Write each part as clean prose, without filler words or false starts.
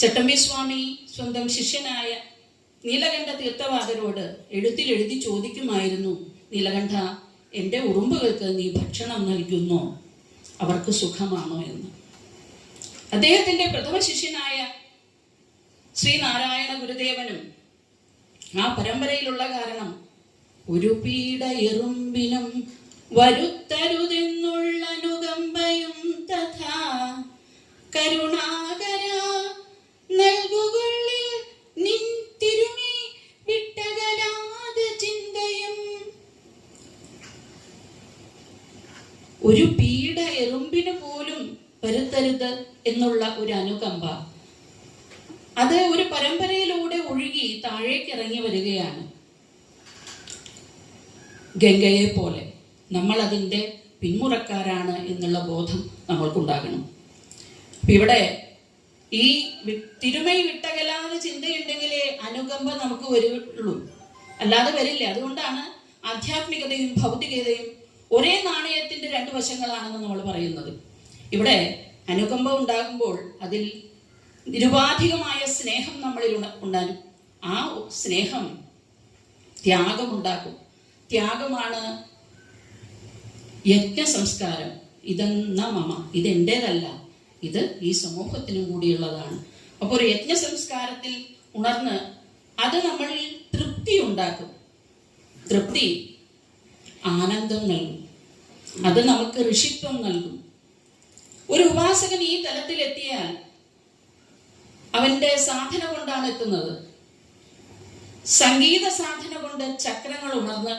ചട്ടമ്പി സ്വാമി സ്വന്തം ശിഷ്യനായ നീലകണ്ഠ തീർത്ഥവാദരോട് എഴുതി ചോദിക്കുമായിരുന്നു, നീലകണ്ഠ, എൻ്റെ ഉറുമ്പുകൾക്ക് നീ ഭക്ഷണം നൽകുന്നോ? അവർക്ക് സുഖമാണോ എന്ന്. അദ്ദേഹത്തിൻ്റെ പ്രഥമ ശിഷ്യനായ ശ്രീനാരായണ ഗുരുദേവനും ആ പരമ്പരയിലുള്ള കാരണം ഒരു പീഡ എറുമ്പിനും വരുത്തരുതെന്നുള്ള അനുകമ്പയും തഥാ കരുണാകര നൽകുകൊള്ളിൽ നിൻ തിരുമേ വിട്ടകലാത ചിന്തയും. ഒരു പീഡ എറുമ്പിന് പോലും വരുത്തരുത് എന്നുള്ള ഒരു അനുകമ്പ, അത് ഒരു പരമ്പരയിലൂടെ ഒഴുകി താഴേക്ക് ഇറങ്ങി വരികയാണ്. ഗംഗയെ പോലെ നമ്മൾ അതിൻ്റെ പിന്മുറക്കാരാണ് എന്നുള്ള ബോധം നമ്മൾക്കുണ്ടാകണം. അപ്പം ഇവിടെ ഈ തിരുമൈ വിട്ടകലാതെ ചിന്തയുണ്ടെങ്കിലേ അനുകമ്പ നമുക്ക് വരുള്ളൂ, അല്ലാതെ വരില്ല. അതുകൊണ്ടാണ് ആധ്യാത്മികതയും ഭൗതികതയും ഒരേ നാണയത്തിൻ്റെ രണ്ട് വശങ്ങളാണെന്ന് നമ്മൾ പറയുന്നത്. ഇവിടെ അനുകമ്പ ഉണ്ടാകുമ്പോൾ അതിൽ നിരുപാധികമായ സ്നേഹം നമ്മളിൽ ഉണ്ടാകും. ആ സ്നേഹം ത്യാഗമുണ്ടാക്കും. ത്യാഗമാണ് യജ്ഞസംസ്കാരം. ഇതെന്ന മമ, ഇതെൻ്റേതല്ല, ഇത് ഈ സമൂഹത്തിനും കൂടിയുള്ളതാണ്. അപ്പോൾ ഒരു യജ്ഞസംസ്കാരത്തിൽ ഉണർന്ന് അത് നമ്മളിൽ തൃപ്തി ഉണ്ടാക്കും. തൃപ്തി ആനന്ദം നൽകും, അത് നമുക്ക് ഋഷിത്വം നൽകും. ഒരു ഉപാസകൻ ഈ തലത്തിലെത്തിയാൽ അവൻ്റെ സാധന കൊണ്ടാണ് എത്തുന്നത്. സംഗീത സാധന കൊണ്ട് ചക്രങ്ങൾ ഉണർന്ന്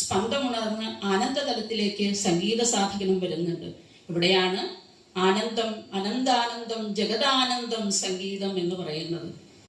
സ്പന്ദമുണർന്ന് ആനന്ദതലത്തിലേക്ക് സംഗീത സാധകനും വരുന്നുണ്ട്. ഇവിടെയാണ് ആനന്ദം, അനന്താനന്ദം, ജഗദാനന്ദം സംഗീതം എന്ന് പറയുന്നത്.